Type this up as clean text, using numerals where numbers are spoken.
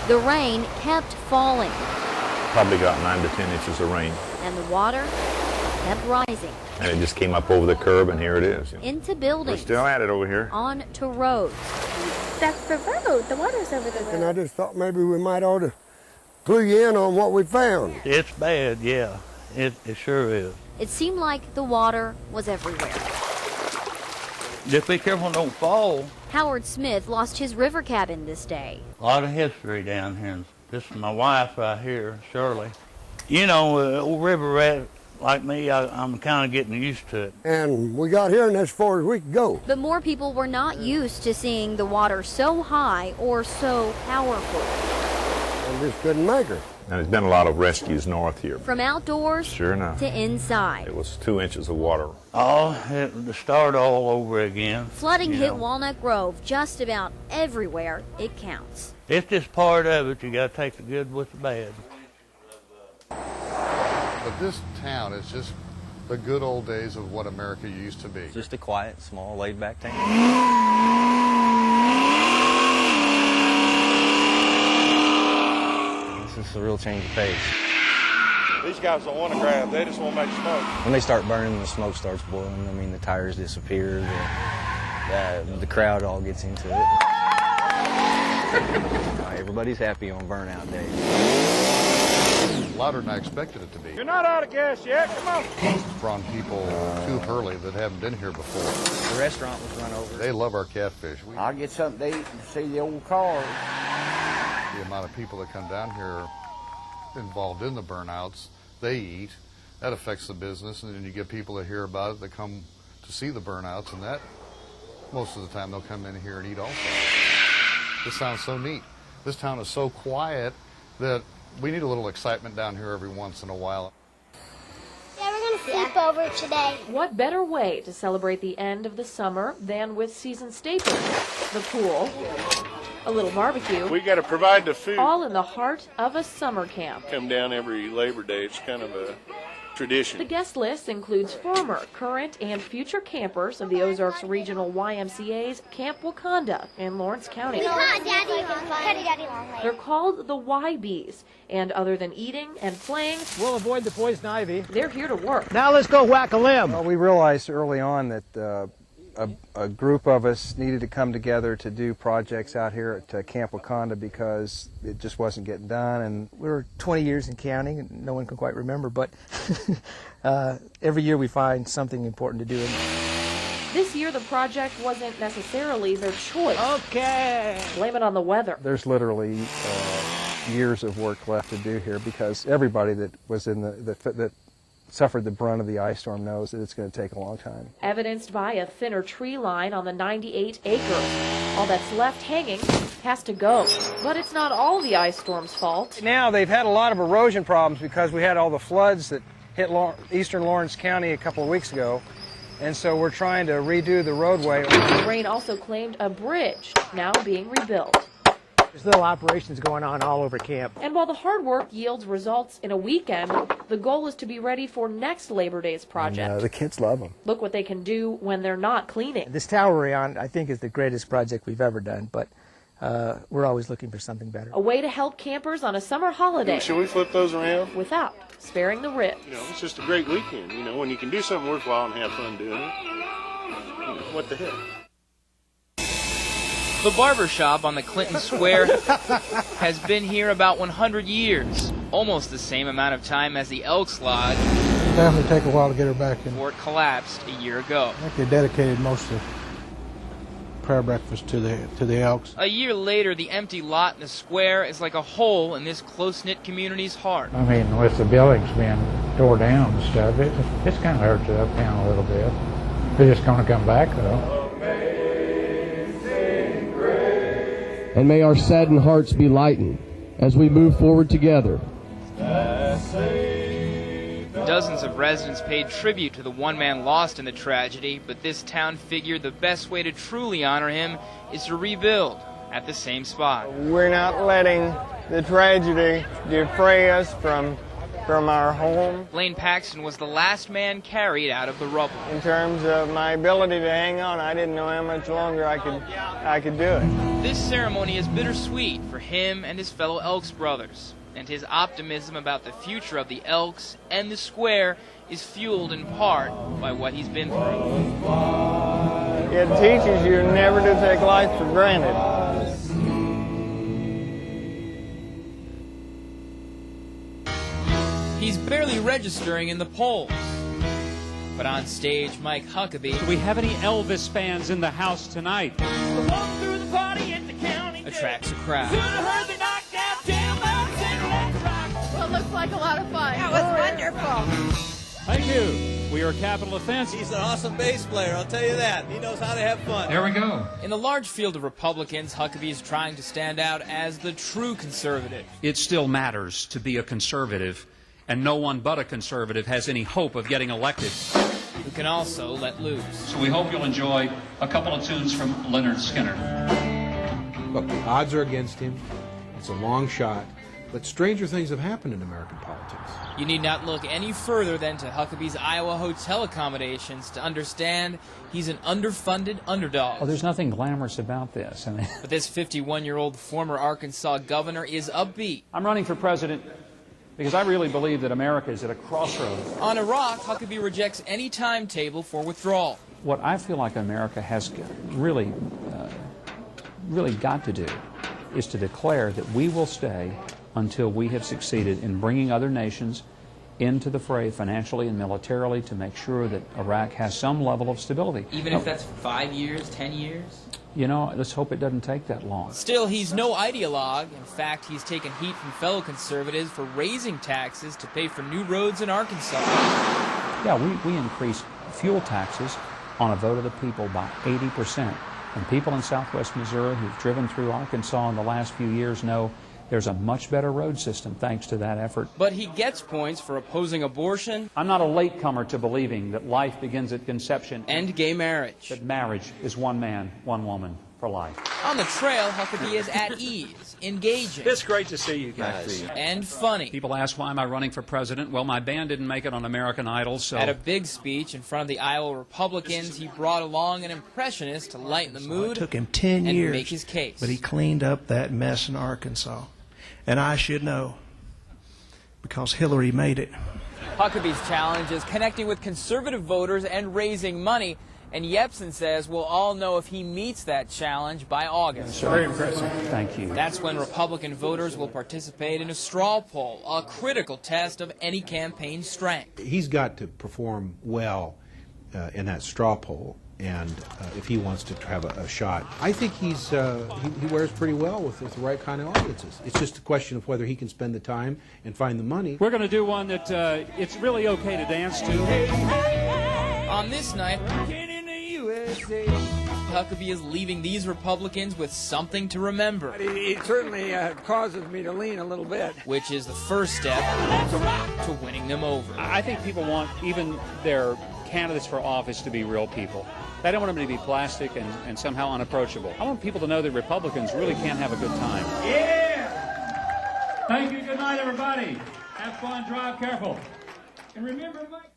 The rain kept falling. Probably got 9 to 10 inches of rain. And the water kept rising. And it just came up over the curb, and here it is. Into buildings. We're still at it over here. On to roads. That's the road. The water's over the road. And I just thought maybe we might ought to clue you in on what we found. It's bad, yeah. It sure is. It seemed like the water was everywhere. Just be careful, don't fall. Howard Smith lost his river cabin this day. A lot of history down here. This is my wife right here, Shirley. You know, old river rat like me, I'm kind of getting used to it. And we got here, and that's as far as we could go. But more people were not used to seeing the water so high or so powerful. And just couldn't make her. And there's been a lot of rescues north here. From outdoors Sure enough. to inside. It was 2 inches of water. Oh, to start all over again. Flooding hit Walnut Grove just about everywhere it counts. It's just part of it. You got to take the good with the bad. But this town is just the good old days of what America used to be. It's just a quiet, small, laid-back town. This is a real change of pace. These guys don't want to grab, they just want to make smoke. When they start burning, the smoke starts boiling. I mean, the tires disappear, the crowd all gets into it. Everybody's happy on burnout day. Louder than I expected it to be. You're not out of gas yet, come on. It's drawn people to Hurley that haven't been here before. The restaurant was run over. They love our catfish. I'll get something to eat and see the old cars. The amount of people that come down here involved in the burnouts, they eat. That affects the business, and then you get people that hear about it that come to see the burnouts, and that, most of the time, they'll come in here and eat also. This sounds so neat. This town is so quiet that we need a little excitement down here every once in a while. Yeah, we're going to sleep over today. What better way to celebrate the end of the summer than with season staples? The pool, a little barbecue. We got to provide the food. All in the heart of a summer camp. Come down every Labor Day. It's kind of a tradition. The guest list includes former, current, and future campers of the Ozarks Regional YMCA's Camp Wakonda in Lawrence County. They're called the Y-Bees, and other than eating and playing, we'll avoid the poison ivy. They're here to work. Now let's go whack a limb. Well, we realized early on that a group of us needed to come together to do projects out here at Camp Wakonda because it just wasn't getting done. And we were 20 years in counting, and no one can quite remember, but every year we find something important to do. This year the project wasn't necessarily their choice. Okay. Blame it on the weather. There's literally years of work left to do here because everybody that was in that suffered the brunt of the ice storm knows that it's going to take a long time. Evidenced by a thinner tree line on the 98 acres. All that's left hanging has to go. But it's not all the ice storm's fault. Now they've had a lot of erosion problems because we had all the floods that hit eastern Lawrence County a couple of weeks ago. And so we're trying to redo the roadway. The rain also claimed a bridge, now being rebuilt. There's little operations going on all over camp. And while the hard work yields results in a weekend, the goal is to be ready for next Labor Day's project. And, the kids love them. Look what they can do when they're not cleaning. This tower we're on, I think, is the greatest project we've ever done, but we're always looking for something better. A way to help campers on a summer holiday. Should we flip those around? Without sparing the ribs. You know, it's just a great weekend, you know, when you can do something worthwhile and have fun doing it. You know, what the heck? The barber shop on the Clinton Square has been here about 100 years, almost the same amount of time as the Elks Lodge. It'll definitely take a while to get her back in. Before it collapsed a year ago. I think they dedicated most of prayer breakfast to the Elks. A year later, the empty lot in the square is like a hole in this close-knit community's heart. I mean, with the buildings being tore down and stuff, it's kind of hurts the uptown a little bit. They're just going to come back, though. And may our saddened hearts be lightened as we move forward together. Dozens of residents paid tribute to the one man lost in the tragedy, but this town figured the best way to truly honor him is to rebuild at the same spot. We're not letting the tragedy defray us from from our home. Blaine Paxton was the last man carried out of the rubble. In terms of my ability to hang on, I didn't know how much longer I could do it. This ceremony is bittersweet for him and his fellow Elks brothers, and his optimism about the future of the Elks and the square is fueled in part by what he's been through. It teaches you never to take life for granted. He's barely registering in the polls. But on stage, Mike Huckabee... Do we have any Elvis fans in the house tonight? ...attracts a crowd. Well, it looks like a lot of fun. That was wonderful. Thank you. We are capital offense. He's an awesome bass player, I'll tell you that. He knows how to have fun. There we go. In the large field of Republicans, Huckabee is trying to stand out as the true conservative. It still matters to be a conservative, and no one but a conservative has any hope of getting elected. Who can also let loose. So we hope you'll enjoy a couple of tunes from Leonard Skinner. Look, the odds are against him. It's a long shot. But stranger things have happened in American politics. You need not look any further than to Huckabee's Iowa hotel accommodations to understand he's an underfunded underdog. Well, there's nothing glamorous about this. But this 51-year-old former Arkansas governor is upbeat. I'm running for president because I really believe that America is at a crossroads. On Iraq, Huckabee rejects any timetable for withdrawal. What I feel like America has really got to do is to declare that we will stay until we have succeeded in bringing other nations into the fray financially and militarily to make sure that Iraq has some level of stability. Even if that's 5 years, 10 years? You know, let's hope it doesn't take that long. Still, he's no ideologue. In fact, he's taken heat from fellow conservatives for raising taxes to pay for new roads in Arkansas. Yeah, we increased fuel taxes on a vote of the people by 80%. And people in southwest Missouri who've driven through Arkansas in the last few years know there's a much better road system thanks to that effort. But he gets points for opposing abortion. I'm not a latecomer to believing that life begins at conception. And gay marriage. That marriage is one man, one woman for life. On the trail, Huckabee is at ease, engaging. It's great to see you guys. And funny. People ask, why am I running for president? Well, my band didn't make it on American Idol, so... At a big speech in front of the Iowa Republicans, he brought along an impressionist to lighten the mood. It took him 10 and years, make his case. But he cleaned up that mess in Arkansas. And I should know, because Hillary made it. Huckabee's challenge is connecting with conservative voters and raising money. And Yepsen says we'll all know if he meets that challenge by August. Very impressive. Thank you. That's when Republican voters will participate in a straw poll, a critical test of any campaign's strength. He's got to perform well in that straw poll, and if he wants to have a shot. I think he wears pretty well with the right kind of audiences. It's just a question of whether he can spend the time and find the money. We're going to do one that it's really okay to dance to. On this night, Huckabee is leaving these Republicans with something to remember. It certainly causes me to lean a little bit. Which is the first step to winning them over. I think people want even their candidates for office to be real people. I don't want them to be plastic and somehow unapproachable. I want people to know that Republicans really can have a good time. Yeah! Thank you. Good night, everybody. Have fun. Drive careful. And remember, Mike...